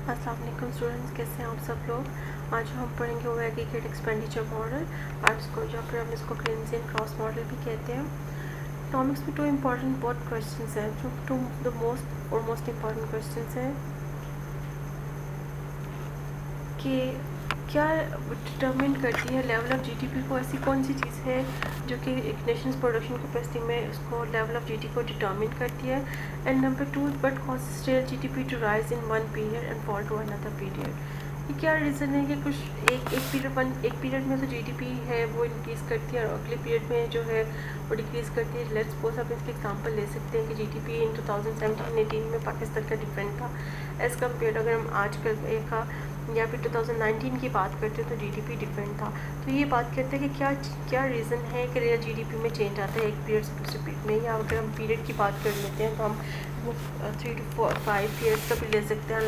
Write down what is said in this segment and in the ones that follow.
अस्सलाम वालेकुम स्टूडेंट्स, कैसे हैं आप सब लोग। आज हम पढ़ेंगे वो एग्रीगेट एक्सपेंडिचर मॉडल आर्ट्स को, जहाँ पर हम इसको केन्सियन क्रॉस मॉडल भी कहते हैं। इकोनॉमिक्स में टू इम्पॉर्टेंट बहुत क्वेश्चंस हैं, जो to the most important questions हैं कि क्या डिटरमिन करती है लेवल ऑफ जीडीपी को। ऐसी कौन सी चीज़ है जो कि एक नेशंस प्रोडक्शन कैपेसिटी में उसको लेवल ऑफ जीडीपी को डिटरमिन करती है। And number 2, but causes real GDP to rise in one period and fall to another period. ये क्या रीज़न है कि कुछ एक पीरियड में तो जीडीपी है वो इंक्रीज़ करती है और अगले पीरियड में जो है वो डिक्रीज़ करती है। लेट्स सपोज आप इसके एग्जांपल ले सकते हैं कि जीडीपी इन 2017-18 में पाकिस्तान का डिफरेंट था एज़ कम्पेयर अगर हम आजकल का या फिर 2019 की बात करते हैं तो जीडीपी डिफरेंट था। तो ये बात करते हैं कि क्या रीज़न है कि रियल जीडीपी में चेंज आता है एक पीरियड से दूसरे पीरियड में। या अगर हम पीरियड की बात कर लेते हैं तो हम वो 3 to 5 ईयर्स का भी ले सकते हैं,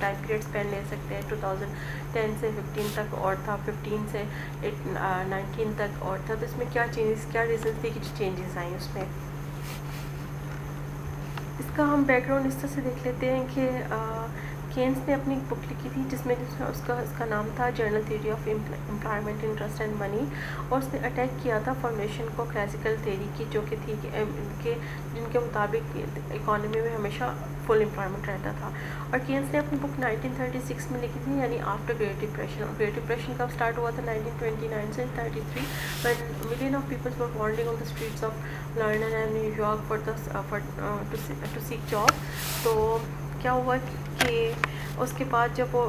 टाइम पीरियड स्पेन ले सकते हैं। 2010 से 15 तक और था, 15 से 19 तक और था। तो इसमें क्या रीज़न थे कि चेंजेस आए उसमें। इसका हम बैकग्राउंड इस तरह से देख लेते हैं कि केन्स ने अपनी एक बुक लिखी थी जिसमें उसका नाम था journal theory of employment, interest and money. और उसने अटैक किया था फॉर्मेशन को क्लासिकल थ्योरी की, जो कि थी कि जिनके मुताबिक इकोनॉमी में हमेशा फुल एम्प्लॉयमेंट रहता था। और केन्स ने अपनी बुक 1936 में लिखी थी, यानी आफ्टर ग्रेट डिप्रेशन। और ग्रेट डिप्रेशन कब स्टार्ट हुआ था? 1929 से 33, when million of peoples were wandering on the streets of London and New York to seek job. तो क्या हुआ कि उसके बाद जब वो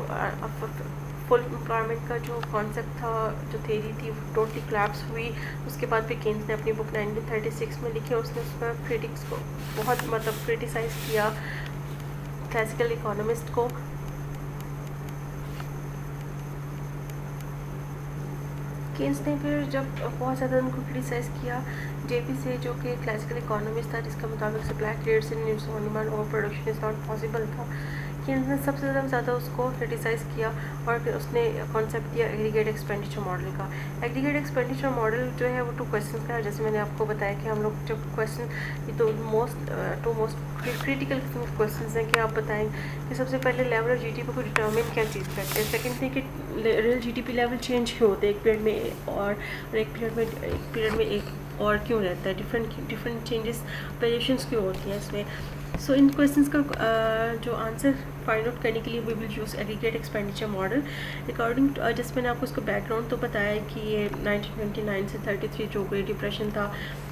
फुल एम्प्लॉयमेंट का जो कॉन्सेप्ट था, जो थ्योरी थी, टोटली क्लैप्स हुई। उसके बाद भी केन्स ने अपनी बुक 1936 में लिखी और उसने उसमें क्रिटिक्स को बहुत क्रिटिसाइज़ किया क्लासिकल इकोनॉमिस्ट को। केन्स ने फिर जब बहुत ज़्यादा उनको क्रिटिसाइज़ किया जेपी से, जो कि क्लासिकल इकोनॉमिस्ट था, जिसका मुताबिक supply creates in demand over production is not possible था। केन्स ने सबसे ज़्यादा उसको क्रिटिसाइज़ किया और फिर उसने कॉन्सेप्ट दिया एग्रीगेट एक्सपेंडिचर मॉडल का। एग्रीगेट एक्सपेंडिचर मॉडल जो है वो 2 क्वेश्चन का है। जैसे मैंने आपको बताया कि हम लोग जब क्वेश्चन, ये तो मोस्ट क्रिटिकल क्वेश्चन हैं कि आप बताएं कि सबसे पहले लेवल ऑफ जीडीपी को डिटर्मिन क्या चीज़ करते हैं। सेकंड थिंग कि रियल जीडीपी लेवल चेंज क्यों होते हैं एक पीरियड में और एक पीरियड में एक और क्यों रहता है, डिफरेंट चेंजेस वेरिएशंस क्यों होती हैं इसमें। सो इन क्वेश्चंस का जो आंसर फाइंड आउट करने के लिए we will use aggregate expenditure model according to, जैसे मैंने आपको उसका बैकग्राउंड तो बताया है कि ये 1929 से 33 जो ग्रेट डिप्रेशन था,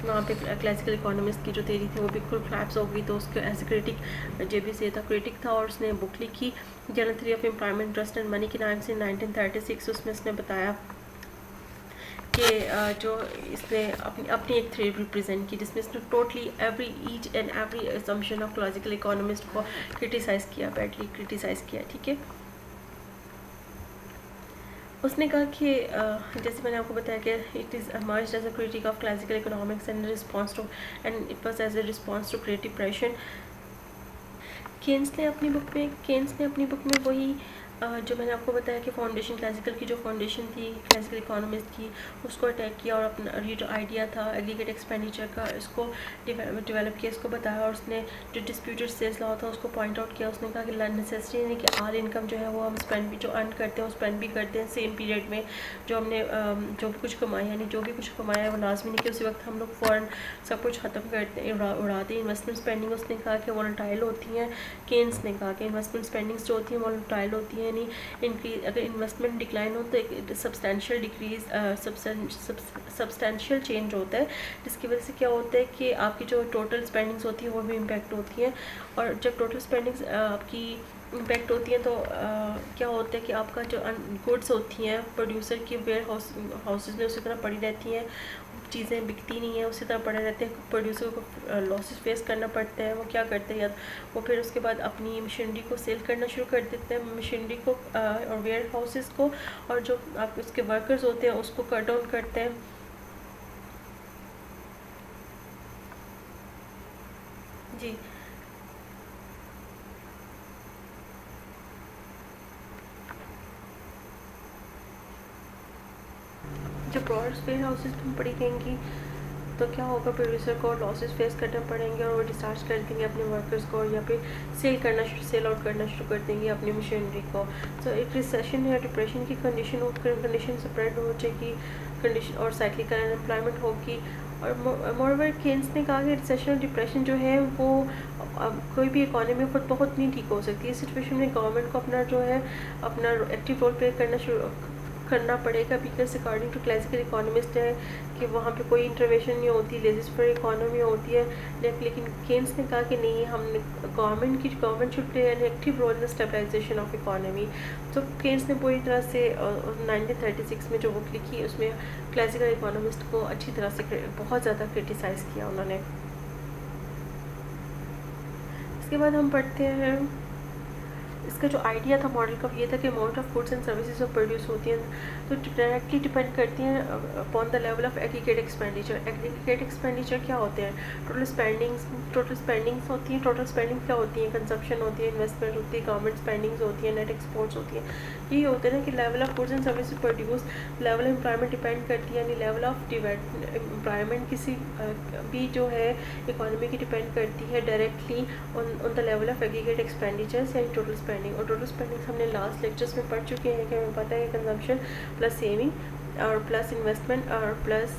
वहाँ पे क्लासिकल इकोनॉमिस्ट की जो थ्योरी थी वो बिल्कुल क्लैप्स हो गई। तो उसके एज ए क्रिटिक जेबी से था, क्रिटिक था, और उसने बुक लिखी journal theory of employment, interest and money के नाम से 1936। उसमें उसने बताया कि जो इसने अपनी एक थ्योरी रिप्रेजेंट की जिसमें इसने totally each and every assumption of classical economist को क्रिटिसाइज़ किया, बैडली क्रिटिसाइज़ किया। ठीक है, उसने कहा कि जैसे मैंने आपको बताया कि it is emerged as a critic of classical economics and it was as a response to Great Depression। Keynes ने अपनी बुक में वही जो मैंने आपको बताया कि फाउंडेशन, क्लासिकल की जो फाउंडेशन थी क्लासिकल इकोनॉमिस्ट की, उसको अटैक किया और अपना ये जो आइडिया था एग्रीगेट एक्सपेंडिचर का, इसको डेवलप किया, इसको बताया। और उसने जो डिस्प्यूटेड सेल्स लॉ था उसको पॉइंट आउट किया। उसने कहा कि नेसेसिटी नहीं कि आल इनकम जो है वो हम स्पेंड भी जो अर्न करते हैं वो स्पेंड भी करते हैं सेम पीरियड में। जो हमने जो भी कुछ कमाया, यानी जो भी कुछ कमाया है वो लाजमी नहीं कि उसी वक्त हम लोग फ़ौरन सब कुछ ख़त्म करते हैं, उड़ाते हैं। इन्वेस्टमेंट स्पेंडिंग उसने कहा कि वोलेटाइल होती हैं। केन्स ने कहा कि इन्वेस्टमेंट स्पेंडिंग्स जो होती हैं वोलेटाइल होती हैं, यानी इंक्रीज, अगर इन्वेस्टमेंट डिक्लाइन हो तो एक सब्सटेंशियल डिक्रीज सब्सटेंशियल चेंज होता है, जिसकी वजह से क्या होता है कि आपकी जो टोटल स्पेंडिंग्स होती है वो भी इम्पेक्ट होती हैं। और जब टोटल स्पेंडिंग्स आपकी इम्पेक्ट होती हैं तो क्या होता है कि आपका जो गुड्स होती हैं प्रोड्यूसर की वेयर हाउसेज में उसी तरह पड़ी रहती हैं, चीज़ें बिकती नहीं है, उसी तरह पड़े रहते हैं। प्रोड्यूसर को लॉसेस फेस करना पड़ते हैं। वो क्या करते हैं, या वो फिर उसके बाद अपनी मशीनरी को सेल करना शुरू कर देते हैं, मशीनरी को और वेयर हाउसेस को, और जो आप उसके वर्कर्स होते हैं उसको कट डाउन करते हैं। जी, जो ब्रॉड वेयर हाउसेस में पड़ी रहेंगी तो क्या होगा, प्रोड्यूसर को लॉसेस फेस करने पड़ेंगे और वो डिस्चार्ज कर देंगे अपने वर्कर्स को, या फिर सेल आउट करना शुरू कर देंगे अपनी मशीनरी को। तो एक रिसेशन या डिप्रेशन की कंडीशन स्प्रेड हो जाएगी कंडीशन, और साइक्लिकल अनएम्प्लॉयमेंट होगी। और मोरओवर केन्स ने कहा कि रिसेशन और डिप्रेशन जो है वो कोई भी इकॉनमी खुद बहुत नहीं ठीक हो सकती। इस सिचुएशन में गवर्नमेंट को अपना जो है अपना एक्टिव रोल प्ले करना पड़ेगा, because according to classical economist है कि वहाँ पे कोई इंटरवेंशन नहीं होती, लेजिस्लेटिव इकोनॉमी होती है। लेकिन केन्स ने कहा कि नहीं, हम government should play an active role in stabilization of economy. तो केन्स ने पूरी तरह से 1936 में जो बुक लिखी उसमें क्लासिकल इकोनॉमिस्ट को अच्छी तरह से बहुत ज़्यादा क्रिटिसाइज़ किया उन्होंने। इसके बाद हम पढ़ते हैं, इसका जो आइडिया था मॉडल का ये था कि amount of goods and services जो प्रोड्यूस होती हैं तो डायरेक्टली डिपेंड करती हैं upon the level of aggregate expenditure. Aggregate expenditure क्या होते हैं? टोटल स्पेंडिंग्स होती हैं। टोटल स्पेंडिंग क्या होती है? कंजप्शन होती है, इन्वेस्टमेंट होती है, गवर्नमेंट स्पेंडिंग्स होती है, नेट एक्सपोर्ट्स होती है। यही होते हैं ना कि level of goods and services produce, level of employment depend करती है, यानी लेवल ऑफ एम्प्लॉयमेंट किसी भी जो है इकोनॉमी की डिपेंड करती है directly on the level of aggregate expenditures यानी टोटल स्पेंडिंग। और टोटल स्पेंडिंग्स हमने लास्ट लेक्चर्स में पढ़ चुके हैं कि हमें पता है कि कंजम्पशन प्लस सेविंग और प्लस इन्वेस्टमेंट और plus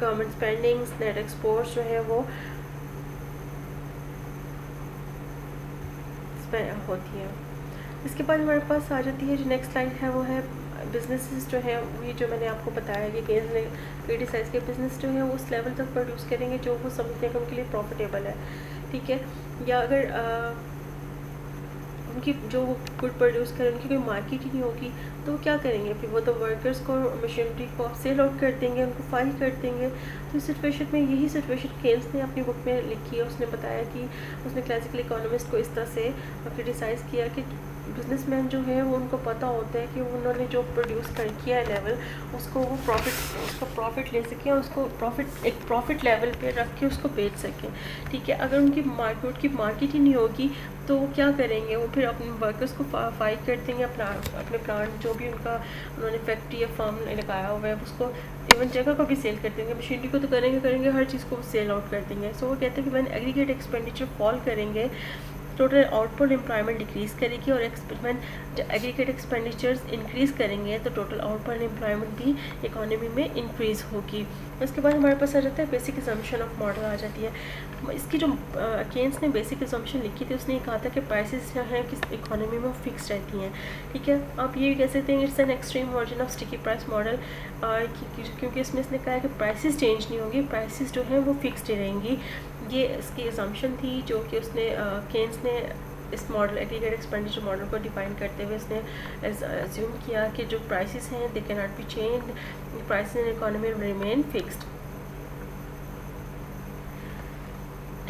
government spendings, net exports जो है वो होती है। इसके बाद हमारे पास आ जाती है जो नेक्स्ट स्लाइड है वो है बिजनेसेस जो है, वही जो मैंने आपको बताया कि केन्स ने क्रिटिसाइज के बिजनेस जो है वो उस लेवल तक प्रोड्यूस करेंगे जो वो समझते हैं कि उनके लिए प्रॉफिटेबल है, ठीक है। या अगर उनकी जो गुड प्रोड्यूस करें उनकी कोई मार्केट ही नहीं होगी तो वो क्या करेंगे? फिर वो तो वर्कर्स को, मशीनरी को सेल आउट कर देंगे, उनको फाइल कर देंगे। तो इस सिचुएशन में यही सिचुएशन केन्स ने अपनी बुक में लिखी है। उसने बताया कि उसने क्लासिकल इकोनॉमिस्ट को इस तरह से क्रिटिसाइज़ किया कि बिजनेसमैन जो है वो उनको पता होता है कि उन्होंने जो प्रोड्यूस कर किया है लेवल उसको वो उसका प्रॉफिट ले सकें, उसको एक प्रॉफिट लेवल पे रख के उसको बेच सकें, ठीक है। अगर उनकी मार्केट ही नहीं होगी तो वो क्या करेंगे? वो फिर अपने वर्कर्स को फाइल कर देंगे, अपने प्लांट जो भी उन्होंने फैक्ट्री या फार्म लगाया हुआ है उसको, इवन जगह को भी सेल कर देंगे, मशीनरी को तो करेंगे, हर चीज़ को सेल आउट कर देंगे। सो वो कहते हैं कि मैंने एग्रीगेट एक्सपेंडिचर फॉल करेंगे, टोटल आउटपुट एम्प्लॉयमेंट डिक्रीज़ करेगी, और एग्रीगेट एक्सपेंडिचर्स इंक्रीज़ करेंगे तो टोटल आउटपुट एम्प्लॉयमेंट भी इकोनॉमी में इंक्रीज़ होगी। उसके बाद हमारे पास आ जाता है बेसिक असम्पशन ऑफ मॉडल आ जाती है। इसकी जो केन्स ने बेसिक असम्पशन लिखी थी उसने कहा था कि प्राइसेस जो हैं किस इकोनॉमी में फिक्स रहती हैं, ठीक है। आप ये भी कह सकते हैं it's an extreme version of sticky price model, क्योंकि इसने कहा है कि प्राइसेस चेंज नहीं होंगी, प्राइसेस जो हैं वो फिक्स्ड रहेंगी। ये इसकी असम्पशन थी जो कि उसने केन्स ने इस मॉडल एग्रीगेट एक्सपेंडिचर मॉडल को डिफाइन करते हुए इसने अज्यूम किया कि जो प्राइसेस हैं they can not be change, prices in economy remain fixed.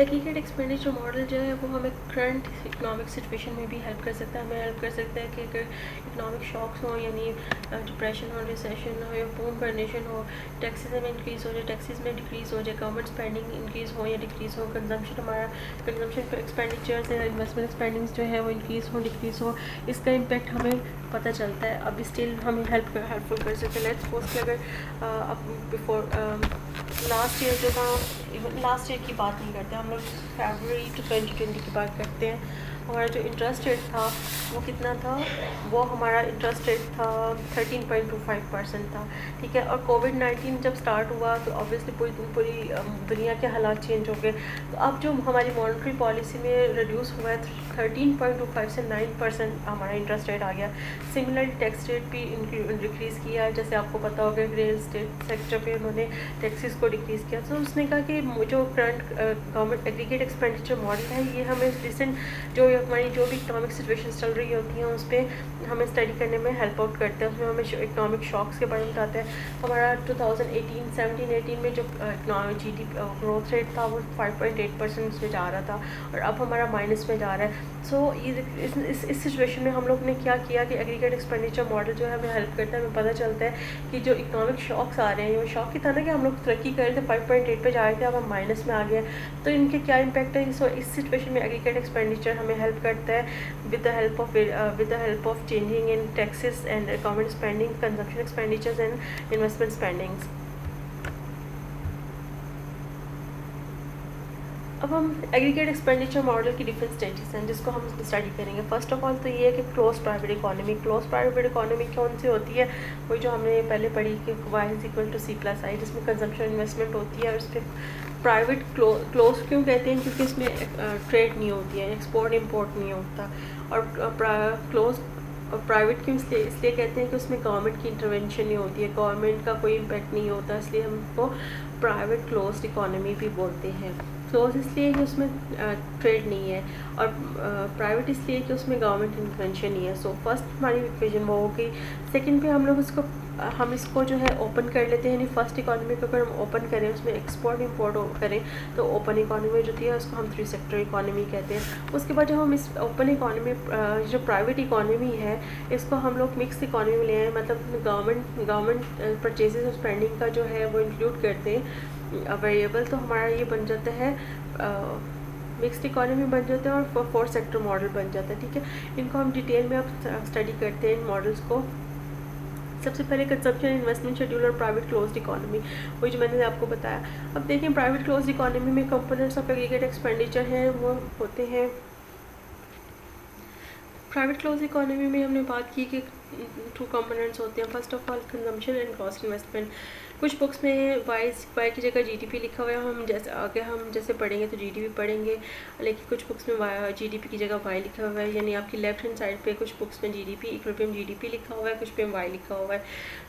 Aggregate expenditure model जो है वो हमें करंट इकोनॉमिक सिचुएशन में भी हेल्प कर सकता है। हमें हेल्प कर सकता है कि अगर इकोनॉमिक शॉक्स हों, यानी डिप्रेशन हो, रिसेशन हो या बूम कंडीशन हो, टैक्सेस में इंक्रीज़ हो जाए, टैक्सेस में डिक्रीज़ हो जाए, गवर्नमेंट स्पेंडिंग इंक्रीज़ हो या डिक्रीज़ हो, कंजम्पशन पर एक्सपेंडिचर्स या इन्वेस्टमेंट स्पेंडिंग्स जो है वो इंक्रीज़ हो डिक्रीज़ हो, इसका इम्पैक्ट हमें पता चलता है। अभी स्टिल हमें हेल्पफुल कर सकते हैं। लेट्स सपोज कि अगर बिफोर लास्ट ईयर जो था, लास्ट ईयर की बात नहीं करते हम लोग, फरवरी टू 2020 की बात करते हैं। हमारा जो इंटरेस्ट रेट था वो कितना था? वो हमारा इंटरेस्ट रेट था 13.25% था, ठीक है। और कोविड-19 जब स्टार्ट हुआ तो ऑब्वियसली पूरी दुनिया के हालात चेंज हो गए। तो अब जो हमारी मॉनेटरी पॉलिसी में रिड्यूस हुआ है 13.25 से 9% हमारा इंटरेस्ट रेट आ गया। सिमिलरली टैक्स रेट भी डिक्रीज़ किया, जैसे आपको पता होगा रियल एस्टेट सेक्टर पे उन्होंने टैक्सेस को डिक्रीज़ किया। तो उसने कहा कि जो current government aggregate expenditure model है ये हमें रिसेंट जो हमारी जो भी इकोनॉमिक सिचुएशन चल रही होती हैं उस पर हमें स्टडी करने में हेल्प आउट करते हैं। उसमें हमें इकोनॉमिक शॉक्स के बारे में बताते हैं। हमारा 2017-18 में जो GDP ग्रोथ रेट था वो 5.8% में जा रहा था और अब हमारा माइनस में जा रहा है। सो इस सिचुएशन में हम लोग ने क्या किया कि एग्रीगेट एक्सपेंडिचर मॉडल जो है हमें हेल्प करता है। हमें पता चलता है कि जो इकोनॉमिक शॉक्स आ रहे हैं, वो शॉक ही था ना कि हम लोग तरक्की कर रहे थे 5.8 पे जा रहे थे, अब हम माइनस में आ गए। तो इनके क्या इम्पैक्ट है? इस सिचुएशन में एग्रीगेट एक्सपेंडिचर हमें हेल्प करता है with the help of changing in taxes and government spending, consumption expenditures and investment spendings. अब हम एग्रीगेट एक्सपेंडिचर मॉडल की डिफरेंट स्टेजेस हैं जिसको हम स्टडी करेंगे। फर्स्ट ऑफ ऑल तो ये है कि close private economy. Close private economy कौन सी होती है, वही जो हमने पहले पढ़ी कि y is equal to C plus I, जिसमें कंजम्पशन इन्वेस्टमेंट होती है। और उस पर प्राइवेट क्लोज क्यों कहते हैं, क्योंकि इसमें ट्रेड नहीं होती है, एक्सपोर्ट इम्पोर्ट नहीं होता। और क्लोज प्राइवेट क्यों इसलिए कहते हैं कि उसमें गवर्नमेंट की इंटरवेंशन नहीं होती है, गवर्नमेंट का कोई इम्पैक्ट नहीं होता, इसलिए हम उसको प्राइवेट क्लोज्ड इकोनॉमी भी बोलते हैं। क्लोज इसलिए कि उसमें ट्रेड नहीं है, और प्राइवेट इसलिए कि उसमें गवर्नमेंट इंटरवेंशन नहीं है। सो फर्स्ट हमारी इक्वेशन वो हो गई। सेकंड पे हम इसको जो है ओपन कर लेते हैं, यानी फर्स्ट इकोनॉमी को अगर हम ओपन करें, उसमें एक्सपोर्ट इंपोर्ट करें, तो ओपन इकोनॉमी जो थी है उसको हम 3 सेक्टर इकोनॉमी कहते हैं। उसके बाद जब हम इस ओपन इकोनॉमी जो प्राइवेट इकोनॉमी है इसको हम लोग मिक्स इकोनॉमी में ले आए, मतलब गवर्नमेंट परचेजेस और स्पेंडिंग का जो है वो इंक्लूड करते हैं वेरिएबल, तो हमारा ये बन जाता है मिक्स्ड इकोनॉमी बन जाता है और 4 सेक्टर मॉडल बन जाता है। ठीक है, इनको हम डिटेल में अब स्टडी करते हैं इन मॉडल्स को। सबसे पहले कंजप्शन इन्वेस्टमेंट शेड्यूल और प्राइवेट क्लोज्ड इकोनॉमी, वही जो मैंने आपको बताया। अब देखिए प्राइवेट क्लोज्ड इकोनॉमी में कंपोनेंट्स ऑफ एग्रीगेट एक्सपेंडिचर हैं वो होते हैं। प्राइवेट क्लोज इकोनॉमी में हमने बात की कि 2 कंपोनेंट्स होते हैं। First of all consumption and gross investment. कुछ बुक्स में वाई की जगह जीडीपी लिखा हुआ है, हम जैसे पढ़ेंगे तो जीडीपी पढ़ेंगे, लेकिन कुछ बुक्स में जीडीपी की जगह वाई लिखा हुआ है, यानी आपकी लेफ्ट हैंड साइड पे कुछ बुक्स में जीडीपी इक्विलिब्रियम जीडीपी लिखा हुआ है, कुछ पे वाई लिखा हुआ है।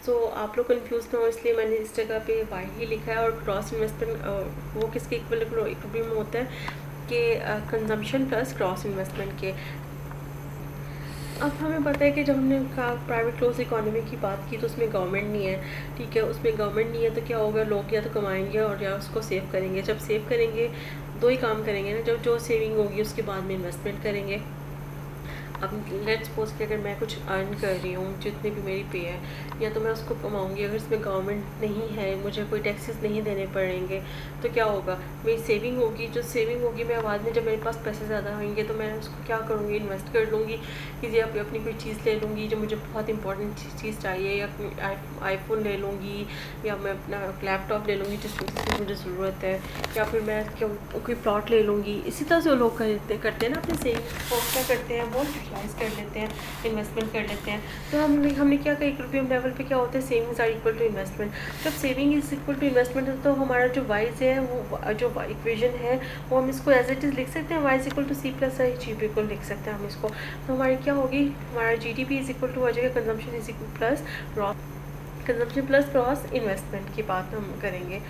सो आप लोग कंफ्यूज ना हो इसलिए मैंने इस जगह पे वाई ही लिखा है। और ग्रॉस इन्वेस्टमेंट वो किसके इक्विलिब्रियम होता है कि कंजम्पशन प्लस ग्रॉस इन्वेस्टमेंट के। अब हमें पता है कि जब हमने प्राइवेट क्लोज इकोनॉमी की बात की तो उसमें गवर्नमेंट नहीं है। ठीक है, उसमें गवर्नमेंट नहीं है तो क्या होगा, लोग या तो कमाएंगे और या उसको सेव करेंगे। जब सेव करेंगे 2 ही काम करेंगे ना, जब जो सेविंग होगी उसके बाद में इन्वेस्टमेंट करेंगे। अब लेट्स सपोज कि अगर मैं कुछ अर्न कर रही हूँ, जितनी भी मेरी पे है, या तो मैं उसको कमाऊँगी। अगर इसमें गवर्नमेंट नहीं है, मुझे कोई टैक्सेस नहीं देने पड़ेंगे, तो क्या होगा, मेरी सेविंग होगी। जो सेविंग होगी मैं बाद में जब मेरे पास पैसे ज़्यादा होंगे तो मैं उसको क्या करूँगी, इन्वेस्ट कर लूँगी, किसी अपनी कोई चीज़ ले लूँगी जो मुझे बहुत इंपॉर्टेंट चीज़ चाहिए, या आईफोन ले लूँगी, या मैं अपना लैपटॉप ले लूँगी जिसकी मुझे ज़रूरत है, या फिर मैं कोई प्लॉट ले लूँगी। इसी तरह से लोग करते हैं ना, अपने सेविंग को क्या करते हैं, वो यूटिलाइज कर लेते हैं, इन्वेस्टमेंट कर लेते हैं। तो हमने क्या कहा, इक्विलिब्रियम लेवल पे क्या होता है, savings are equal to investment. जब saving is equal to investment है तो हमारा जो वाइज है, वो जो इक्वेशन है वो हम इसको एज इट इज़ लिख सकते हैं, Y is equal to C plus I G P को लिख सकते हैं हम इसको। तो हमारी क्या होगी, हमारा G D P is equal to हो जाएगा consumption is equal plus gross investment की बात हम करेंगे।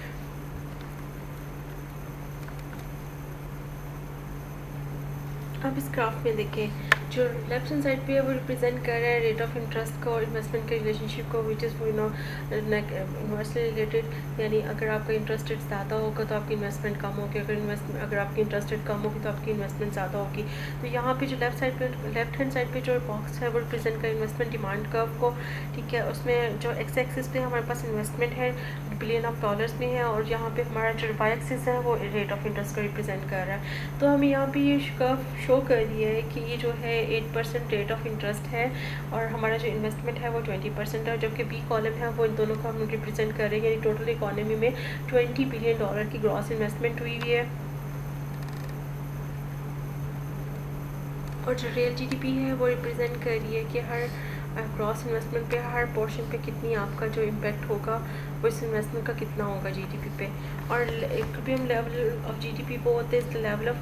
अब इस ग्राफ में देखें, जो लेफ्ट हैंड साइड पे है वो रिप्रेजेंट कर रहा है रेट ऑफ इंटरेस्ट को और इन्वेस्टमेंट के रिलेशनशिप को, विच इज़ इन्वेस्टमेंट रिलेटेड। यानी अगर आपका इंटरेस्ट रेट ज़्यादा होगा तो आपकी इन्वेस्टमेंट कम होगी, अगर आपकी इंटरेस्ट रेट कम होगी तो आपकी इन्वेस्टमेंट ज़्यादा होगी। तो यहाँ पे जो लेफ्ट हैंड साइड पे जो बॉक्स है वो रिप्रेजेंट कर इन्वेस्टमेंट डिमांड कर्व को। ठीक है, उसमें जो एक्स एक्सिस पे हमारे पास इन्वेस्टमेंट है बिलियन ऑफ डॉलर्स में है, और यहाँ पे हमारा जो वाई एक्सिस है वो रेट ऑफ इंटरेस्ट को रिप्रेजेंट कर रहा है। तो हमें यहाँ पे ये कर्व शो कर रही है कि ये जो है 8% रेट ऑफ इंटरेस्ट है, और हमारा जो इन्वेस्टमेंट है वो 20% है, जबकि बी कॉलम है वो इन दोनों को हम रिप्रेजेंट कर रहे हैं। यानी टोटल इकोनॉमी में $20 बिलियन की ग्रॉस इन्वेस्टमेंट हुई हुई है, और जो रियल जीडीपी है वो रिप्रेजेंट कर रही है कि हर ग्रॉस इन्वेस्टमेंट पे, हर पोर्शन पे कितनी आपका जो इम्पैक्ट होगा वो इस इन्वेस्टमेंट का कितना होगा जीडीपी पे। और इक्विलिब्रियम लेवल ऑफ जीडीपी वो होते हैं level of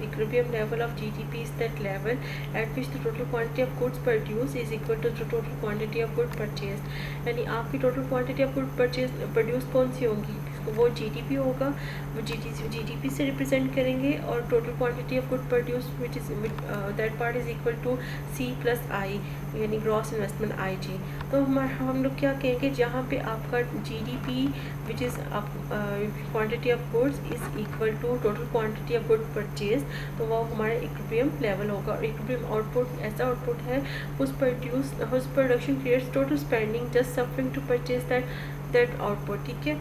equilibrium level of GDP is that level at which the total quantity of goods produce is equal to the total quantity of good purchase. यानी आपकी total quantity of good produce कौन सी होगी, वो GDP होगा, वो GDP से represent करेंगे, और total quantity of good produce which is that part is equal to C plus I, यानी ग्रॉस इन्वेस्टमेंट आई जी। तो हम लोग क्या कहेंगे, जहाँ पे आपका GDP which is quantity of goods is equal to total quantity of good purchase, तो वो हमारा इक्विलिब्रियम लेवल होगा। और इक्विलिब्रियम आउटपुट ऐसा आउटपुट है whose production creates total spending just suffering to purchase that output. ठीक है,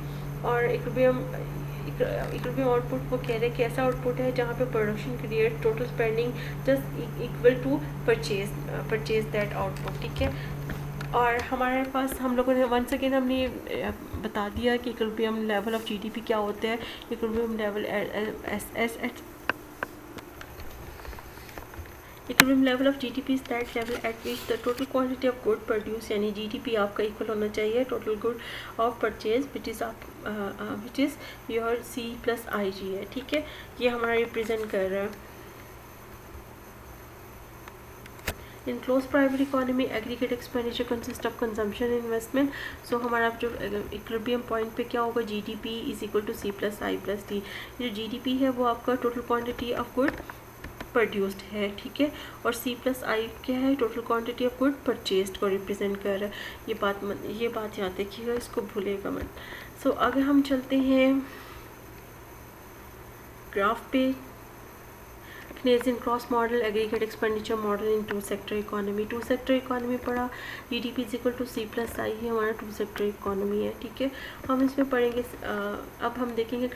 और इक्विलिब्रियम आउटपुट वो कह रहे हैं कि ऐसा आउटपुट है जहाँ पे production create total spending just equal to purchase that output. ठीक है, और हमारे पास हम लोगों ने वंस अगेन हमने बता दिया कि इक्विलिब्रियम लेवल ऑफ जीडीपी क्या होता है. Equilibrium level equilibrium level of GDP is that level at which the total quantity of good produce, यानी जीडीपी आपका इक्वल होना चाहिए total good of purchase which is your C plus I G है. ठीक है, ये हमारा रिप्रेजेंट कर रहा है. In closed private economy, aggregate expenditure consists of consumption and investment. So हमारा जो equilibrium point पे क्या होगा, GDP is equal to C plus I plus D. जो GDP है वो आपका total quantity of good produced है. ठीक है, और C plus I क्या है, total quantity of good purchased को represent कर रहा है. ये बात याद रखिएगा, इसको भूलिएगा मत. So अगर हम चलते हैं ग्राफ पे, Canadian cross model aggregate expenditure model in two sector economy. Two sector economy पढ़ा, GDP is equal to C plus I ही हमारा टू सेक्टर इकोनॉमी है. ठीक है, हम इसमें पढ़ेंगे. अब हम देखेंगे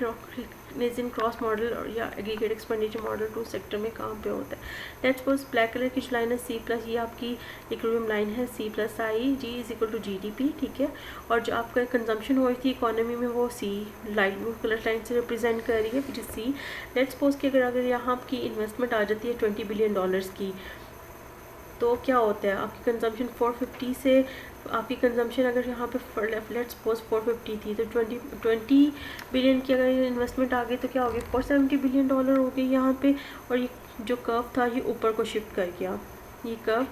Canadian क्रॉस मॉडल या aggregate expenditure model two sector में कहाँ पे होता है. लेट्स सपोज ब्लैक कलर की जो लाइन है C प्लस, ये आपकी इक्विलिब्रियम लाइन है C plus I G is equal to GDP. ठीक है, और जो आपका कंजम्पशन हुई थी इकोनॉमी में वो C light blue colour line से रिप्रेजेंट कर रही है which is C. Let's suppose कि अगर यहाँ आपकी इन्वेस्टमेंट आ जाती है $20 बिलियन की, तो क्या होता है आपकी कंजम्पशन 450 से, आपकी कंजम्पशन अगर यहाँ पे लेट्स सपोज 450 थी तो 20 बिलियन की अगर इन्वेस्टमेंट आ गई तो क्या हो गया, $470 बिलियन हो गई यहाँ पे. और ये जो कर्व था ये ऊपर को शिफ्ट कर गया, ये कर्व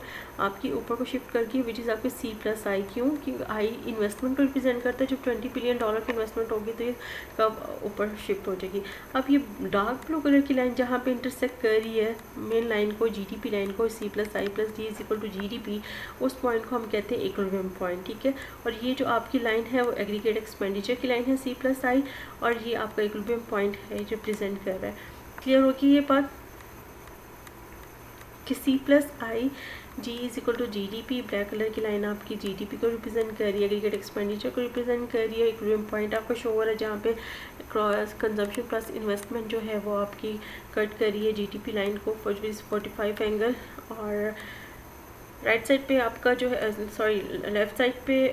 आपकी ऊपर को शिफ्ट कर गई विच इज़ आपकी C प्लस आई. क्यों कि आई इन्वेस्टमेंट को रिप्रेजेंट करता है. जब $20 बिलियन की इन्वेस्टमेंट होगी तो ये कर्व ऊपर शिफ्ट हो जाएगी. अब ये डार्क ब्लू कलर की लाइन जहाँ पे इंटरसेक्ट कर रही है मेन लाइन को, GDP लाइन को, C plus I plus D is equal to GDP, उस पॉइंट को हम कहते हैं इक्विलिब्रियम पॉइंट. ठीक है, और ये जो आपकी लाइन है वो एग्रीगेट एक्सपेंडिचर की लाइन है C प्लस आई, और ये आपका इक्विलिब्रियम पॉइंट है जो रिप्रेजेंट कर रहा है. क्लियर होगी ये बात कि C plus I G is equal to GDP. Black colour की लाइन आपकी GDP को रिप्रेजेंट कर रही है, एग्रीगेट एक्सपेंडिचर को रिप्रेजेंट कर रही है. इक्विलिब्रियम पॉइंट आपका शो हो रहा है जहाँ पे क्रॉस कंजम्पशन प्लस इन्वेस्टमेंट जो है वो आपकी कट कर रही है GDP लाइन को 45 एंगल. और राइट साइड पे आपका जो है, सॉरी लेफ्ट साइड पे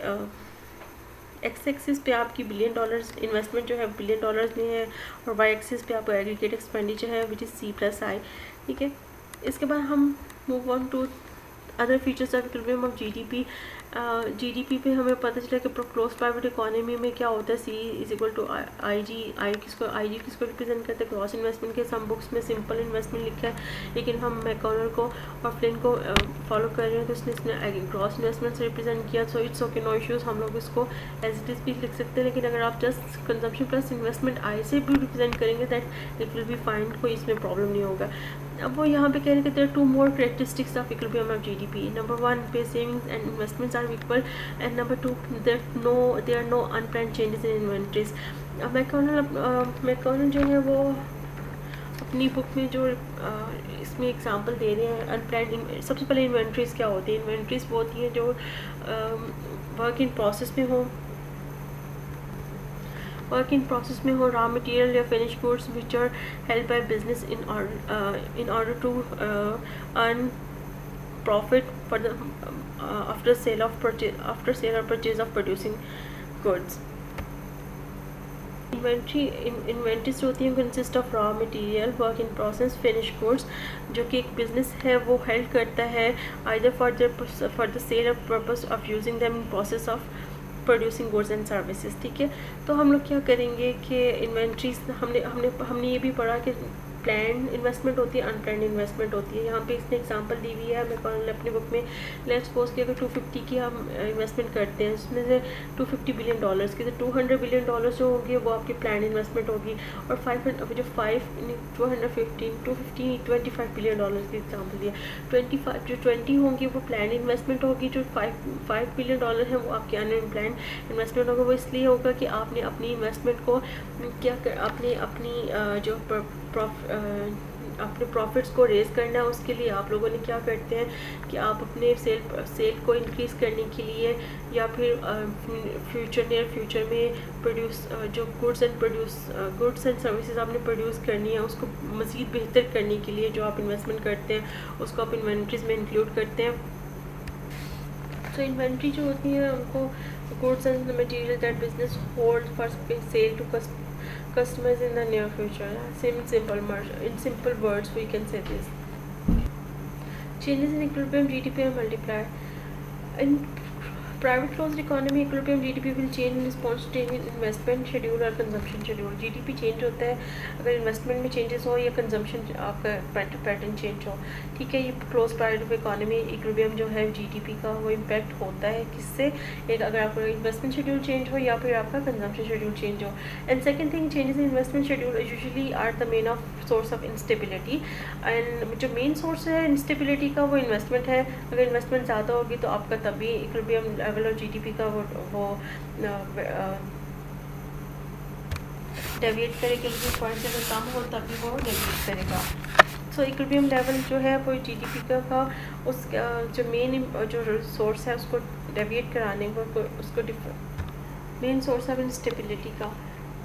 एक्स एक्सिस पे आपकी $बिलियन इन्वेस्टमेंट जो है $बिलियन में है, और वाई एक्सिस पे आपका एग्रीगेट एक्सपेंडिचर है which is C plus I. ठीक है, इसके बाद हम move on to other features of equilibrium of GDP. GDP पे हमें पता चला कि क्लोज प्राइवेट इकोनॉमी में क्या होता है, C इज इक्वल टू आई जी किसको रिप्रेजेंट करते हैं, क्रॉस इन्वेस्टमेंट के. सम बुक्स में सिंपल इन्वेस्टमेंट लिखा है, लेकिन हम मैकॉनर को और फ्लिन को फॉलो कर रहे हैं तो इसने क्रॉस इन्वेस्टमेंट से रिप्रेजेंट किया. So it's okay, no issues, हम लोग इसको एज इट इज़ भी लिख सकते हैं. लेकिन अगर आप जस्ट कंजम्पशन प्लस इन्वेस्टमेंट आई से भी रिप्रेजेंट करेंगे that it will be fine, कोई इसमें प्रॉब्लम नहीं होगा. अब वो यहाँ पे कह रहे हैं कि there are two more characteristics of equilibrium of GDP. Number 1, पे savings and investments are equal, and number 2, there are no unplanned changes in inventories. McConnell जो है वो अपनी बुक में जो इसमें एग्जांपल दे रहे हैं अनप्लान्ड. सबसे पहले इन्वेंट्रीज क्या होती है, इन्वेंट्रीज वो होती हैं जो वर्क इन प्रोसेस में हो, रॉ मटेरियल या finish goods which are help by business in order to earn profit for the after sale और purchase of producing goods. Inventories जो होती हैं consist of raw material, work in process, finish goods, जो कि एक business है वो help करता है either for the sale of purpose of using them in process of producing goods and services. ठीक है, तो हम लोग क्या करेंगे कि इन्वेंट्रीज हमने ये भी पढ़ा कि प्लान इन्वेस्टमेंट होती है, अनप्लान्ड इन्वेस्टमेंट होती है. यहाँ पे इसने एग्जांपल दी हुई है मैकॉनल अपनी बुक में. लेट्स सपोज कि अगर 250 की हम इन्वेस्टमेंट करते हैं, उसमें से $250 बिलियन की, तो $200 बिलियन जो होंगे वो आपकी प्लान इन्वेस्टमेंट होगी, और 250 बिलियन की एग्जाम्पल दिया. 20 होंगी वो प्लान इन्वेस्टमेंट होगी, जो 5 बिलियन है वो आपके अनप्लान्ड इन्वेस्टमेंट होगा. वो इसलिए होगा कि आपने अपनी इन्वेस्टमेंट को क्या अपनी जो अपने प्रॉफिट्स को रेज करना है, उसके लिए आप लोगों ने क्या करते हैं कि आप अपने सेल को इंक्रीज़ करने के लिए या फिर नियर फ्यूचर में प्रोड्यूस जो गुड्स एंड सर्विसेज आपने प्रोड्यूस करनी है उसको मज़ीद बेहतर करने के लिए जो आप इन्वेस्टमेंट करते हैं उसको आप इन्वेंट्रीज में इंक्लूड करते हैं. सो इन्वेंट्री जो होती है उनको goods and material that business hold for sale to customers in the near future. In simple words we can say this. Changes in equilibrium GDP and multiply. In private closed economy, equilibrium GDP will change in response to change in investment schedule और consumption schedule. GDP change होता है अगर investment में changes हो या consumption आपका pattern change हो, ठीक है। ये क्लोज प्राइवेट इकोनॉमी इक्विलिब्रियम जो है जीडीपी का वो इम्पैक्ट होता है किससे, एक अगर आपका इन्वेस्टमेंट शेड्यूल चेंज हो या फिर आपका कंजम्पशन शेड्यूल चेंज हो। And second thing, changes in investment schedule usually are the main of source of instability. And जो मेन सोर्स है इंस्टेबिलिटी का वो इन्वेस्टमेंट है। अगर इन्वेस्टमेंट ज़्यादा होगी तो आपका तभी इक्विलिब्रियम लेवल और जीडीपी का वो डेविएट करेगा, लेकिन पॉइंट से अगर कम हो तभी वो डेविएट करेगा। सो इक्विलिब्रियम लेवल जो है वो जीडीपी का उस जो मेन जो सोर्स है उसको डेविएट कराने को उसको मेन सोर्स ऑफ इंस्टेबिलिटी का,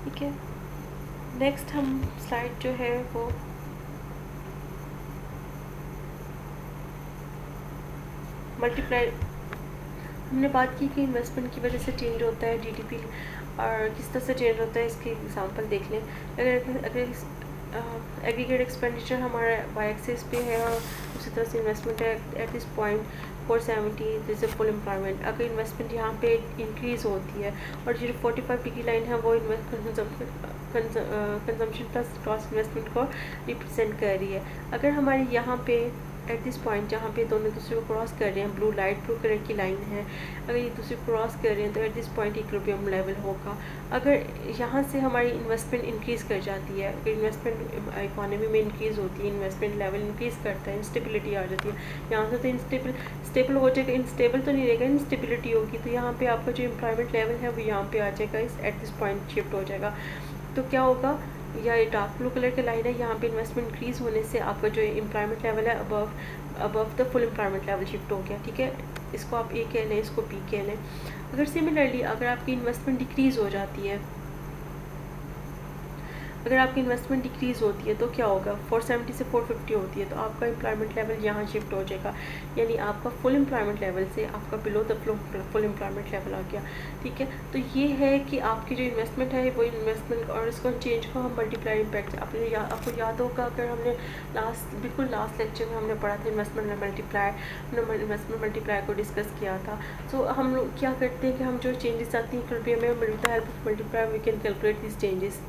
ठीक है। नेक्स्ट हम स्लाइड जो है वो मल्टीप्लाई, हमने बात की कि इन्वेस्टमेंट की वजह से चेंज होता है जीडीपी और किस तरह से चेंज होता है इसकी एग्जांपल देख लें। अगर एग्रीगेट एक्सपेंडिचर हमारा वाई एक्सिस पे है और उसी तरह से इन्वेस्टमेंट है eight this point 470 this full employment. अगर इन्वेस्टमेंट यहाँ पे इंक्रीज़ होती है और जो 45 डिग्री लाइन है वो कंजम्पशन प्लस क्रॉस इन्वेस्टमेंट को रिप्रेजेंट कर रही है। अगर हमारे यहाँ पे एट दिस पॉइंट जहाँ पे दोनों दूसरे को क्रॉस कर रहे हैं, ब्लू लाइट ब्लू कलर की लाइन है, अगर ये दूसरे को क्रॉस कर रहे हैं तो eight this point equilibrium level होगा। अगर यहाँ से हमारी इन्वेस्टमेंट इंक्रीज़ कर जाती है, अगर इन्वेस्टमेंट इकोनॉमी में इंक्रीज़ होती है, इन्वेस्टमेंट लेवल इंक्रीज़ करता है, इंस्टेबिलिटी आ जाती है, यहाँ से तो स्टेबल हो जाएगा, इंस्टेबल तो नहीं रहेगा, इंस्टेबिलिटी होगी तो यहाँ पर आपका जो एम्प्लॉयमेंट लेवल है वो यहाँ पर आ जाएगा, इस एट दिस पॉइंट शिफ्ट हो जाएगा। तो क्या होगा, या ये डार्क ब्लू कलर की लाइन है, यहाँ पे इन्वेस्टमेंट इंक्रीज़ होने से आपका जो एम्प्लॉयमेंट लेवल है above the full employment level shift हो गया, ठीक है। इसको आप ए कह लें, इसको बी कह लें। अगर सिमिलरली अगर आपकी इन्वेस्टमेंट डिक्रीज़ हो जाती है, अगर आपकी इन्वेस्टमेंट डिक्रीज़ होती है तो क्या होगा, 470 से 450 होती है तो आपका एम्प्लॉयमेंट लेवल यहाँ शिफ्ट हो जाएगा, यानी आपका फुल एम्प्लॉयमेंट लेवल से आपका below the full employment level आ गया, ठीक है। तो ये है कि आपकी जो इन्वेस्टमेंट है वो इन्वेस्टमेंट और इसको चेंज को हम मल्टीप्लाई इम्पैक्ट आपको याद होगा, अगर हमने बिल्कुल लास्ट लेक्चर में हमने पढ़ा था इन्वेस्टमेंट मल्टीप्लाई, हमने इन्वेस्टमेंट मल्टीप्लाई को डिस्कस किया था। सो हम लोग क्या करते हैं कि हम जो चेंजेस आती हैं इक्विलिब्रियम में with the help of multiply we can calculate this changes.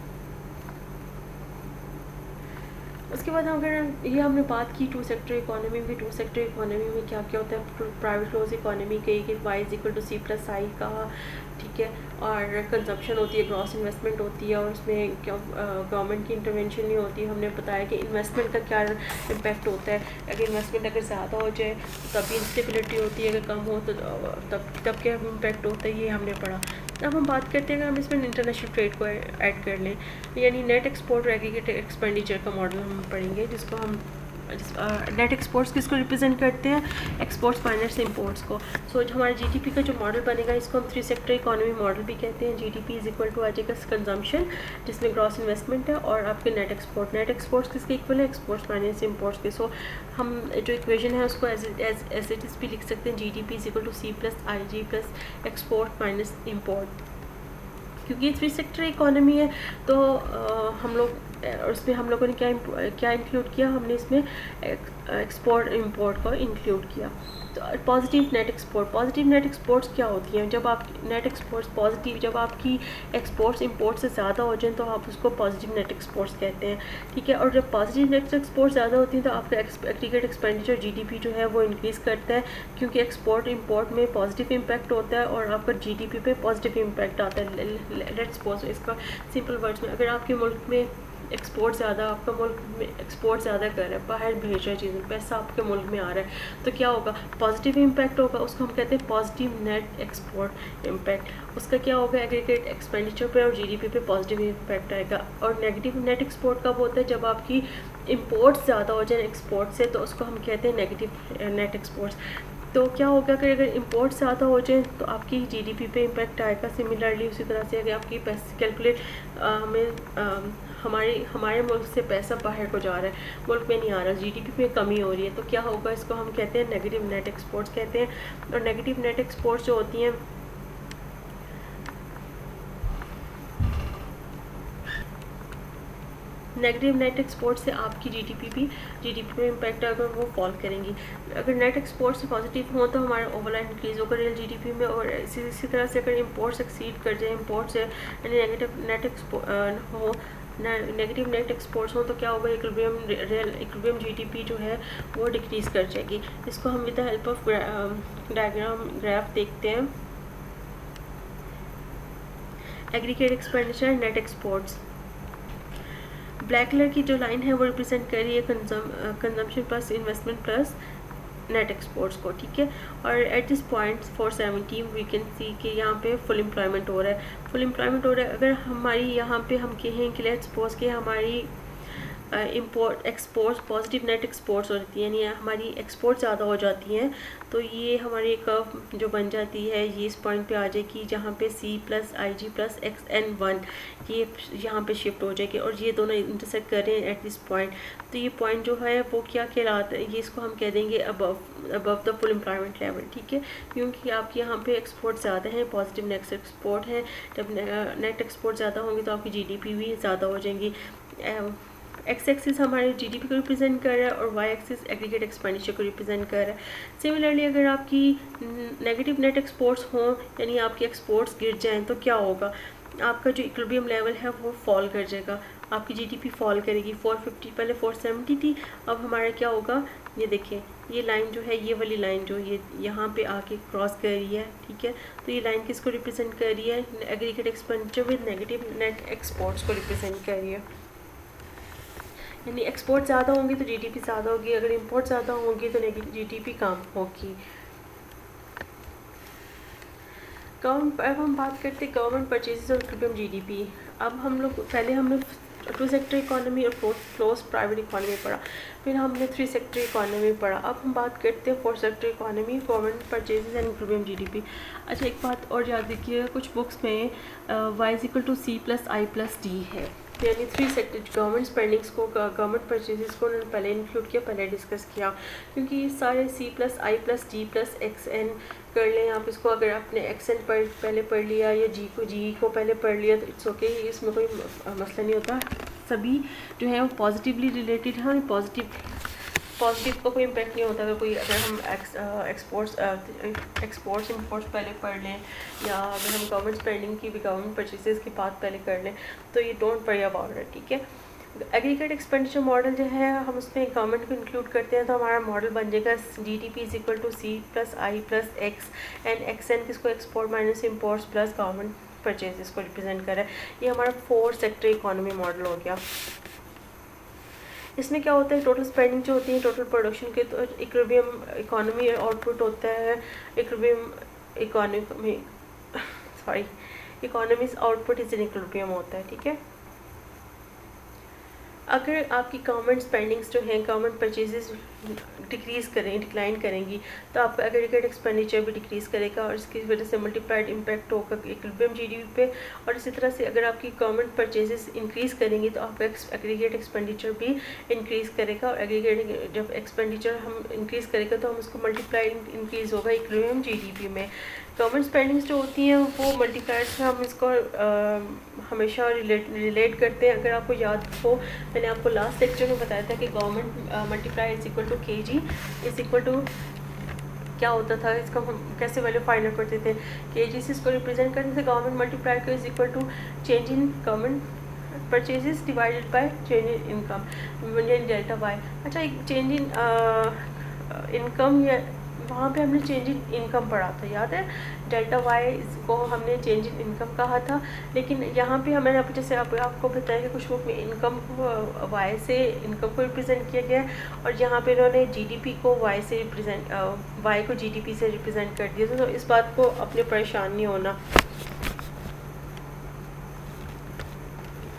उसके बाद अगर ये हमने बात की टू सेक्टर इकोनॉमी में, टू सेक्टर इकोनॉमी में क्या क्या होता है, प्राइवेट क्लोज इकोनॉमी के Y is equal to C plus I का, ठीक है। और कंजप्शन होती है, ग्रॉस इन्वेस्टमेंट होती है और उसमें क्या गवर्नमेंट की इंटरवेंशन नहीं होती। हमने बताया कि इन्वेस्टमेंट का क्या इम्पैक्ट होता है, अगर इन्वेस्टमेंट अगर ज़्यादा हो जाए तो तभी इंस्टेबिलिटी होती है, अगर कम हो तो तब क्या इम्पैक्ट होता है, ये हमने पढ़ा। अब हम बात करते हैं, अगर हम इसमें इंटरनेशनल ट्रेड को ऐड कर लें, यानी नेट एक्सपोर्ट और एग्रीगेट एक्सपेंडिचर का मॉडल हम पढ़ेंगे, जिसको हम नेट एक्सपोर्ट्स किसको रिप्रेजेंट करते हैं, एक्सपोर्ट्स माइनस इंपोर्ट्स को। सो जो हमारे जीडीपी का जो मॉडल बनेगा इसको हम थ्री सेक्टर इकोनॉमी मॉडल भी कहते हैं। जीडीपी इज इक्वल टू आ जाएगा कंजम्पशन जिसमें ग्रॉस इन्वेस्टमेंट है और आपके नेट एक्सपोर्ट्स किसके इक्वल है, एक्सपोर्ट्स माइनस इंपोर्ट्स के। सो हम जो इक्वेशन है उसको एज इट इज़ भी लिख सकते हैं, GDP is equal to C plus I G plus export minus import. क्योंकि थ्री सेक्टर इकोनॉमी है तो हम लोग उसमें हम लोगों ने क्या इंक्लूड किया, हमने इसमें एक्सपोर्ट इंपोर्ट को इंक्लूड किया। तो पॉजिटिव नेट एक्सपोर्ट्स क्या होती हैं, जब आप नेट एक्सपोर्ट्स पॉजिटिव, जब आपकी एक्सपोर्ट्स इंपोर्ट से ज़्यादा हो जाए तो आप उसको पॉजिटिव नेट एक्सपोर्ट्स कहते हैं, ठीक है। और जब पॉजिटिव नेट एक्सपोर्ट्स ज़्यादा होती हैं तो आपका एग्रीगेट एक्सपेंडिचर जीडीपी जो है वो इंक्रीज़ करता है, क्योंकि एक्सपोर्ट इंपोर्ट में पॉजिटिव इम्पैक्ट होता है और आपका जीडीपी पे पॉजिटिव इम्पैक्ट आता है। लेट्स सपोज इसका सिंपल वर्ड्स में, अगर आपके मुल्क में एक्सपोर्ट ज़्यादा, आपका मुल्क में एक्सपोर्ट ज़्यादा कर रहा है, बाहर भेज रहा है चीज़ें, पैसा आपके मुल्क में आ रहा है, तो क्या होगा, पॉजिटिव इम्पैक्ट होगा, उसको हम कहते हैं पॉजिटिव नेट एक्सपोर्ट इम्पैक्ट। उसका क्या होगा, एग्रीगेट एक्सपेंडिचर पे और जीडीपी पे पॉजिटिव इम्पैक्ट आएगा। और नेगेटिव नेट एक्सपोर्ट कब होता है, जब आपकी इंपोर्ट ज़्यादा हो जाए एक्सपोर्ट से, तो उसको हम कहते हैं नेगेटिव नेट एक्सपोर्ट्स। तो क्या होगा कि अगर इंपोर्ट ज़्यादा हो जाए तो आपकी जीडीपी पे इम्पैक्ट आएगा। सिमिलरली उसी तरह से अगर आपकी पैसे कैलकुलेट हमारे मुल्क से पैसा बाहर को जा रहा है, मुल्क में नहीं आ रहा, जीडीपी में कमी हो रही है, तो क्या होगा, इसको हम कहते हैं नेगेटिव नेट एक्सपोर्ट्स कहते हैं। और नेगेटिव नेट एक्सपोर्ट्स जो होती हैं नेगेटिव नेट एक्सपोर्ट से आपकी जीडीपी में इम्पैक्ट अगर वो फॉल करेंगी। अगर नेट एक्सपोर्ट से पॉजिटिव हो तो हमारा ओवरऑल इंक्रीज़ होगा रियल जीडीपी में। और इसी तरह से अगर इम्पोर्ट सक्सीड कर जाए, इम्पोर्ट से नेगेटिव नेट एक्सपोर्ट्स हो तो क्या होगा, इक्विलिब्रियम जीडीपी जो है वो डिक्रीज़ कर जाएगी। इसको हम with the help of graph देखते हैं। Aggregate expenditure net exports, black colour की जो लाइन है वो रिप्रेजेंट कर रही है consumption plus investment plus net exports को, ठीक है। और at this point 417 we can see कि यहाँ पे फुल एम्प्लॉयमेंट हो रहा है, अगर हमारी यहाँ पे हम कहें कि लेट्स सपोज कि हमारी import exports positive net exports होती है, यानी हमारी एक्सपोर्ट ज़्यादा हो जाती हैं, तो ये हमारी कर्व जो बन जाती है ये इस पॉइंट पे आ जाएगी जहाँ पे C plus IG plus XN1 ये यहाँ पे शिफ्ट हो जाएगी और ये दोनों इंटरसेक्ट कर रहे हैं एट दिस पॉइंट। तो ये पॉइंट जो है वो क्या कहलाता है, ये इसको हम कह देंगे above the full employment level, ठीक है, क्योंकि आपके यहाँ पे एक्सपोर्ट ज़्यादा हैं, पॉजिटिव नेट एक्सपोर्ट है। जब नेट एक्सपोर्ट ज़्यादा होंगी तो आपकी GDP भी ज़्यादा हो जाएंगी। एक्स एक्सिस हमारे जीडीपी को रिप्रेजेंट कर रहा है और वाई एक्सिस एग्रीगेट एक्सपेंडिचर को रिप्रेजेंट कर रहा है। सिमिलरली अगर आपकी नेगेटिव नेट एक्सपोर्ट्स हों, यानी आपके एक्सपोर्ट्स गिर जाएं, तो क्या होगा, आपका जो इक्विलिब्रियम लेवल है वो फॉल कर जाएगा, आपकी जीडीपी फॉल करेगी। 450 पहले 470 थी, अब हमारा क्या होगा, ये देखिए ये लाइन जो है, ये वाली लाइन जो ये यहाँ पे आके क्रॉस कर रही है, ठीक है, तो ये लाइन किसको रिप्रेजेंट कर रही है, aggregate expenditure with negative net exports को रिप्रेजेंट कर रही है। यानी एक्सपोर्ट ज़्यादा होंगी तो जीडीपी ज़्यादा होगी, अगर इंपोर्ट ज़्यादा होंगी तो जीडीपी कम होगी। अब हम बात करते हैं गवर्नमेंट परचेजेस और इक्विलिब्रियम जीडीपी। अब हम लोग पहले हमने 2 सेक्टर इकोनॉमी और क्लोज प्राइवेट इकोनॉमी पढ़ा, फिर हमने 3 सेक्टर इकोनॉमी पढ़ा। अब हम बात करते हैं 4 sector economy, government purchases and equilibrium GDP. अच्छा, एक बात और याद रखिएगा, कुछ बुक्स में y=C + I+D है, यानी 3 सेक्टर गवर्नमेंट स्पेंडिंग्स को, गवर्नमेंट परचेजेस को उन्होंने पहले इंक्लूड किया, पहले डिस्कस किया, क्योंकि ये सारे C + I+D + XN कर लें आप इसको। अगर आपने XN पहले पढ़ लिया या G को पहले पढ़ लिया तो इट्स ओके, इसमें कोई मसला नहीं होता, सभी जो है वो पॉजिटिवली रिलेटेड है। पॉजिटिव का कोई इम्पैक्ट नहीं होता अगर हम एक्सपोर्ट्स इंपोर्ट्स पहले पढ़ लें, या अगर हम गवर्नमेंट स्पेंडिंग की भी गवर्नमेंट परचेजेस की बात पहले कर लें, तो ये डोंट वरी अबाउट इट, ठीक है। एग्रीगेट एक्सपेंडिचर मॉडल जो है हम उसमें गवर्नमेंट को इंक्लूड करते हैं, तो हमारा मॉडल बन जाएगा GDP = C + I + X and XN किसको, export minus imports plus government purchases को रिप्रेजेंट कर रहा है। ये हमारा 4 सेक्टर इकोनॉमी मॉडल हो गया। इसमें क्या होता है, टोटल स्पेंडिंग जो होती है टोटल प्रोडक्शन के, तो इक्विलिब्रियम इकोनॉमी आउटपुट होता है, economies output is in equilibrium होता है, ठीक है। अगर आपकी गवर्नमेंट स्पेंडिंग्स जो हैं, गवर्नमेंट परचेजेस डिक्लाइन करेंगी, तो आपका एग्रीगेट एक्सपेंडिचर भी डिक्रीज़ करेगा और इसकी वजह से मल्टीप्लाइड इम्पैक्ट होगा इक्विलिब्रियम जीडीपी पे। और इसी तरह से अगर आपकी गवर्नमेंट परचेजेस इंक्रीज़ करेंगी तो आपका एग्रीगेट एक्सपेंडिचर भी इंक्रीज़ करेगा, और एग्रीगेट जब एक्सपेंडिचर हम इंक्रीज़ करेगा तो हम उसको मल्टीप्लाइड इंक्रीज़ होगा इक्विलिब्रियम जीडीपी में। गवर्नमेंट स्पेंडिंग्स जो होती हैं वो मल्टीप्लायर से हम इसको हमेशा रिलेट करते हैं। अगर आपको याद हो, मैंने आपको लास्ट लेक्चर में बताया था कि गवर्नमेंट मल्टीप्लायर = KG = क्या होता था, इसका हम कैसे वैल्यू फाइंड आउट करते थे, KG से इसको रिप्रेजेंट करते थे, गवर्नमेंट मल्टीप्लायर को = change in government purchases divided by change in income यानी डेल्टा वाई। अच्छा, एक चेंज इन इनकम, या वहाँ पे हमने चेंज इन इनकम पढ़ा था, याद है, डेल्टा वाई को हमने चेंज इन इनकम कहा था। लेकिन यहाँ पे हमें जैसे आपको बताया कि कुछ बुक में इनकम को वाई से इनकम को रिप्रेजेंट किया गया है, और यहाँ पे इन्होंने जीडीपी को वाई से वाई को जीडीपी से रिप्रेजेंट कर दिया। तो इस बात को अपने परेशान नहीं होना,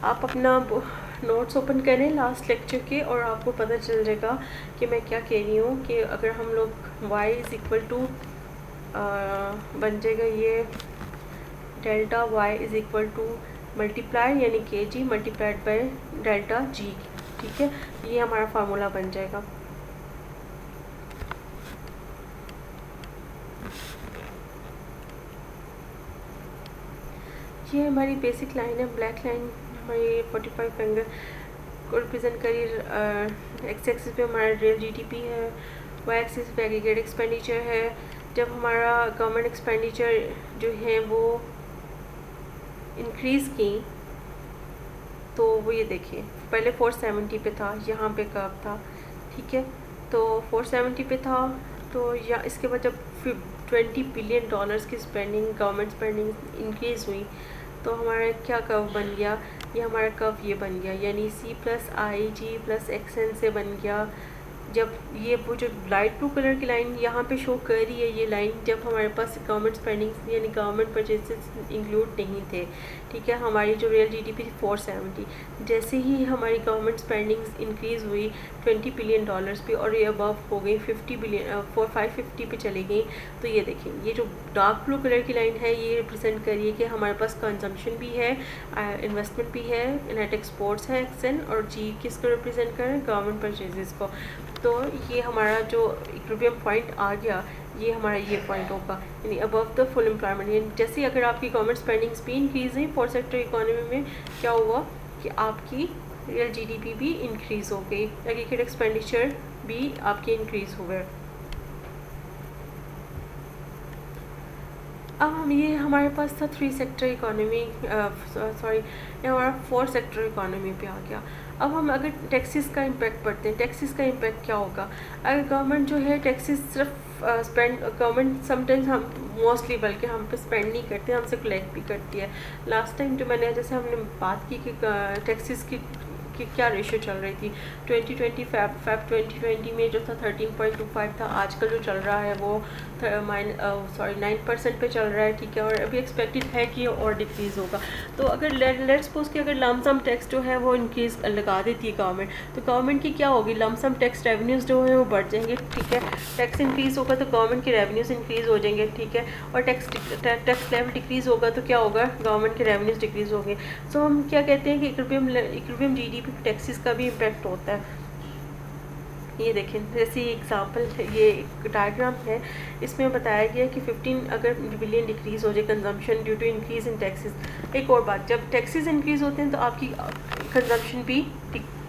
आप अपना नोट्स ओपन करें लास्ट लेक्चर के और आपको पता चल जाएगा कि मैं क्या कह रही हूँ। कि अगर हम लोग y बन जाएगा ये डेल्टा y = मल्टीप्लाई यानी के जी मल्टीप्लाइड बाय डेल्टा जी, ठीक है, ये हमारा फार्मूला बन जाएगा। ये हमारी बेसिक लाइन है, ब्लैक लाइन हमारी 45 एंगल को रिप्रेजेंट करिए। एक्स एक्सिस पे हमारा रियल जीडीपी है, वाई एक्सिस पे एग्रीगेट एक्सपेंडिचर है। जब हमारा गवर्नमेंट एक्सपेंडिचर जो है वो इंक्रीज़ की तो वो ये देखिए पहले 470 पे था, यहाँ पे कब था, ठीक है, तो 470 पे था, तो या इसके बाद जब $20 बिलियन की स्पेंडिंग, गवर्नमेंट स्पेंडिंग इंक्रीज़ हुई तो हमारा क्या कर्व बन गया, ये हमारा कर्व ये बन गया, यानी C plus I G plus XN से बन गया। जब ये वो जो लाइट ब्लू कलर की लाइन यहाँ पे शो कर रही है, ये लाइन जब हमारे पास गवर्नमेंट स्पेंडिंग यानी गवर्नमेंट परचेजेस इंक्लूड नहीं थे, ठीक है, हमारी जो रियल जीडीपी थी 470, जैसे ही हमारी गवर्नमेंट स्पेंडिंग्स इंक्रीज़ हुई $20 बिलियन पे और ये अबव हो गई 50 बिलियन 550 पे चली गई, तो ये देखें ये जो डार्क ब्लू कलर की लाइन है ये रिप्रेजेंट करिए कि हमारे पास कंजम्पशन भी है, इन्वेस्टमेंट भी है, नेट एक्सपोर्ट्स है XN, और जी किसको रिप्रेजेंट करें, गवर्नमेंट परचेजेस को। तो ये हमारा जो इक्विलिब्रियम पॉइंट आ गया, ये हमारा ये पॉइंट होगा, यानी अबव द फुल एम्प्लॉयमेंट। यानी जैसे अगर आपकी गवर्नमेंट स्पेंडिंग्स भी इंक्रीज़ हुई, फोर्थ सेक्टर इकोनॉमी में क्या हुआ कि आपकी रियल जीडीपी भी इंक्रीज़ हो गई, एग्रीगेट एक्सपेंडिचर भी आपके इंक्रीज़ हो गए। अब हम ये हमारे पास था 3 सेक्टर इकोनॉमी, सॉरी ये हमारा 4 सेक्टर इकोनॉमी पे आ गया। अब हम अगर टैक्सेस का इम्पैक्ट पढ़ते हैं, टैक्सेस का इम्पैक्ट क्या होगा, अगर गवर्नमेंट जो है टैक्सेस सिर्फ स्पेंड, गवर्नमेंट समटाइम्स हम मोस्टली बल्कि हम पे स्पेंड नहीं करते, हमसे कलेक्ट भी करती है। लास्ट टाइम जो मैंने जैसे हमने बात की कि टैक्सेस की क्या रेशो चल रही थी 2020 फैब 2020 में जो था 13.25 था, आजकल जो चल रहा है वो 9% पे चल रहा है, ठीक है, और अभी एक्सपेक्टेड है कि और डिक्रीज़ होगा। तो अगर लेट्स सपोज कि अगर लमसम टैक्स जो है वो इंक्रीज़ लगा देती है गवर्नमेंट, तो गवर्नमेंट की क्या होगी, लमसम टैक्स रेवेन्यूज़ जो है वो बढ़ जाएंगे, ठीक है, टैक्स इंक्रीज़ होगा तो गवर्नमेंट के रेवेन्यूज़ इंक्रीज़ हो जाएंगे, ठीक है, और टैक्स लेवल डिक्रीज़ होगा तो क्या होगा, गवर्नमेंट के रेवेन्यूज़ डिक्रीज़ होंगे। सो हम क्या कहते हैं कि इक्विलिब्रियम जीडीपी टैक्सेस का भी इम्पैक्ट होता है। ये देखें जैसे एग्जांपल, ये एक डायग्राम है, इसमें बताया गया कि 15 अगर बिलियन डिक्रीज़ हो जाए consumption due to increase in taxes. एक और बात, जब टैक्सेस इंक्रीज़ होते हैं तो आपकी कंजम्पशन भी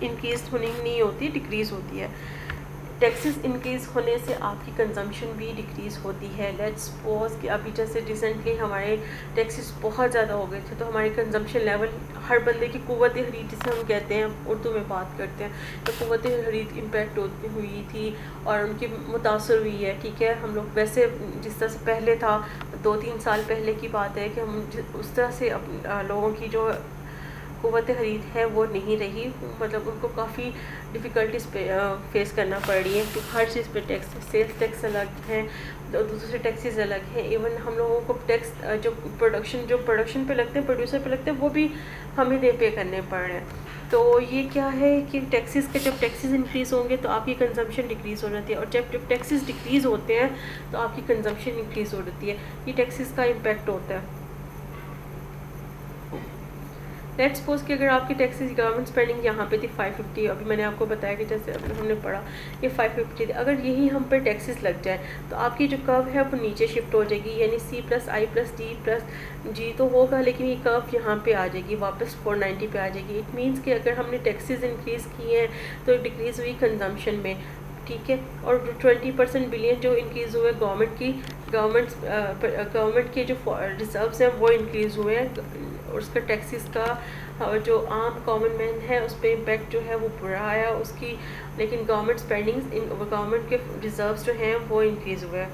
इंक्रीज़ होनी नहीं होती, डिक्रीज़ होती है। टैक्सेस इंक्रीज़ होने से आपकी कंजम्पशन भी डिक्रीज़ होती है। लेट्स सपोज कि अभी जैसे रिसेंटली हमारे टैक्सेस बहुत ज़्यादा हो गए थे, तो हमारी कंजम्पशन लेवल, हर बंदे की कुव्वत खरीद जिसे हम कहते हैं उर्दू में बात करते हैं, तो कुव्वत खरीद इम्पैक्ट हुई थी और उनकी मुतासर हुई है, ठीक है। हम लोग वैसे जिस तरह से पहले था 2-3 साल पहले की बात है कि हम उस तरह से लोगों की जो कुव्वत खरीद है वो नहीं रही, मतलब उनको काफ़ी डिफ़िकल्टीज फेस करना पड़ रही है, क्योंकि हर चीज़ पे टैक्स, सेल्स टैक्स अलग हैं, दूसरे टैक्सेस अलग हैं, इवन हम लोगों को टैक्स जो प्रोडक्शन पे लगते हैं, प्रोड्यूसर पे लगते हैं, वो भी हमें पे करने पड़ रहे हैं। तो ये क्या है कि टैक्सेस के जब टैक्सेस इंक्रीज़ होंगे तो आपकी कंजम्पशन डिक्रीज़ हो जाती है, और जब टैक्सेस डिक्रीज़ होते हैं तो आपकी कंजम्पशन इंक्रीज़ हो जाती है। ये टैक्सेस का इम्पैक्ट होता है। लेट्स सपोज कि अगर आपकी टैक्सेस गवर्नमेंट स्पेंडिंग यहाँ पे थी 550, अभी मैंने आपको बताया कि जैसे अभी हमने पढ़ा ये 550 थी, अगर यही हम पर टैक्सेस लग जाए तो आपकी जो कर्व है वो नीचे शिफ्ट हो जाएगी, यानी C plus I plus D plus जी तो होगा, लेकिन ये कर्व यहाँ पे आ जाएगी, वापस 490 पे आ जाएगी। इट मीन्स कि अगर हमने टैक्सेस इंक्रीज़ किए हैं तो डिक्रीज़ हुई कंजम्पशन में, ठीक है, और 20% बिलियन जो इंक्रीज़ हुए गवर्नमेंट के जो रिजर्व्स हैं वो इंक्रीज़ हुए हैं, और उसका टैक्सेस का जो आम कॉमन मैन है उस पर इम्पैक्ट जो है वो बुरा आया उसकी, लेकिन गवर्नमेंट स्पेंडिंग्स गवर्नमेंट के रिजर्व्स जो हैं वो इंक्रीज़ हुए हैं।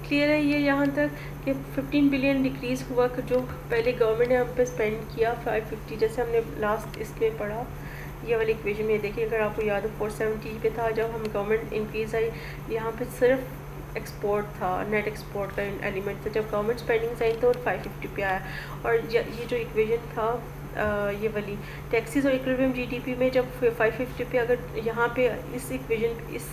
क्लियर है ये यहाँ तक कि 15 बिलियन डिक्रीज़ हुआ कि जो पहले गवर्नमेंट ने हम पे स्पेंड किया 550, जैसे हमने लास्ट इसमें पढ़ा ये वाली इक्वेशन में देखिए, अगर आपको याद हो 470 पे था जब हम गवर्नमेंट इंक्रीज़ आई, यहाँ पे सिर्फ एक्सपोर्ट था, नेट एक्सपोर्ट का एलिमेंट था, जब गवर्नमेंट स्पेंडिंग्स आई तो 550 पे आया, और ये जो इक्वेशन था ये वाली टैक्सेस और इक्विलिब्रियम जीडीपी में जब 550 पे अगर यहाँ पे इस इक्वेशन इस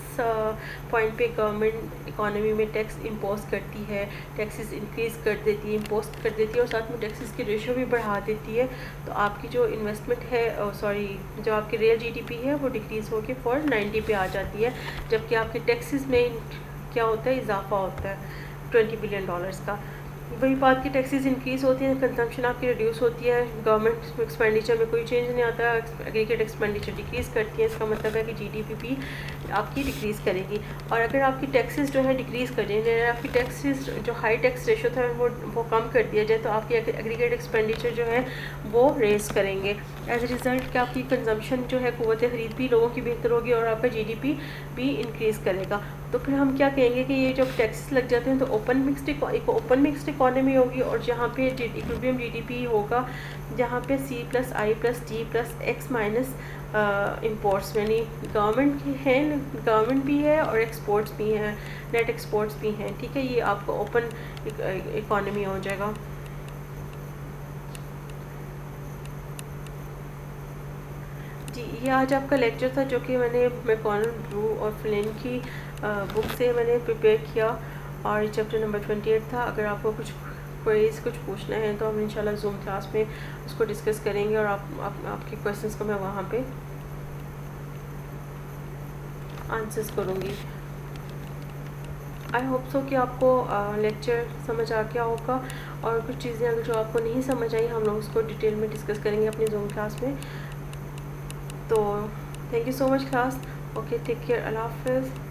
पॉइंट पे गवर्नमेंट इकोनॉमी में टैक्स इम्पोज करती है, टैक्सेस इंक्रीज़ कर देती है, इम्पोज कर देती है और साथ में टैक्सेस की रेशो भी बढ़ा देती है, तो आपकी जो इन्वेस्टमेंट है जो आपकी रियल जीडीपी है वो डिक्रीज़ होकर 490 पे आ जाती है, जबकि आपके टैक्सेस में क्या होता है, इजाफा होता है $20 बिलियन का। वही बात की टैक्सेस इंक्रीज़ होती हैं, कंजम्पशन आपकी रिड्यूस होती है, गवर्नमेंट एक्सपेंडिचर में कोई चेंज नहीं आता, एग्रीगेट एक्सपेंडिचर डिक्रीज़ करती है, इसका मतलब है कि जीडीपी भी आपकी डिक्रीज़ करेगी। और अगर आपकी टैक्सेस जो है डिक्रीज़ कर दें, आपकी टैक्सेस जो हाई टैक्स रेशो था वो कम कर दिया जाए, तो आपकी एग्रीगेट एक्सपेंडिचर जो है वो रेज़ करेंगे। एज ए रिज़ल्ट क्या आपकी कंजम्पशन जो है, क़ुव्वत ख़रीद भी लोगों की बेहतर होगी और आपका जीडीपी भी इंक्रीज़ करेगा। तो फिर हम क्या कहेंगे कि ये जब टैक्सेस लग जाते हैं तो ओपन मिक्स्ड इकोनॉमी होगी, और जहाँ पे इक्विलिब्रियम जीडीपी होगा, जहाँ पे C+I+D+X माइनस इम्पोर्ट्स, यानी गवर्नमेंट भी है और एक्सपोर्ट्स भी हैं, नेट एक्सपोर्ट्स भी हैं, ठीक है। ये आपको ओपन इकोनॉमी हो जाएगा। जी, ये आज आपका लेक्चर था जो कि मैंने मैककॉनल, ब्रू और फ्लिन की बुक से मैंने प्रिपेयर किया, और चैप्टर नंबर 28 था। अगर आपको कुछ पूछना है तो हम इंशाल्लाह जूम क्लास में उसको डिस्कस करेंगे, और आपके क्वेश्चंस को मैं वहाँ पे आंसर्स करूँगी। आई होप सो कि आपको लेक्चर समझ आ गया होगा, और कुछ चीज़ें अगर जो आपको नहीं समझ आई हम लोग उसको डिटेल में डिस्कस करेंगे अपनी जूम क्लास में। तो thank you so much class. Okay, take care, अल्लाह हाफ़िज़।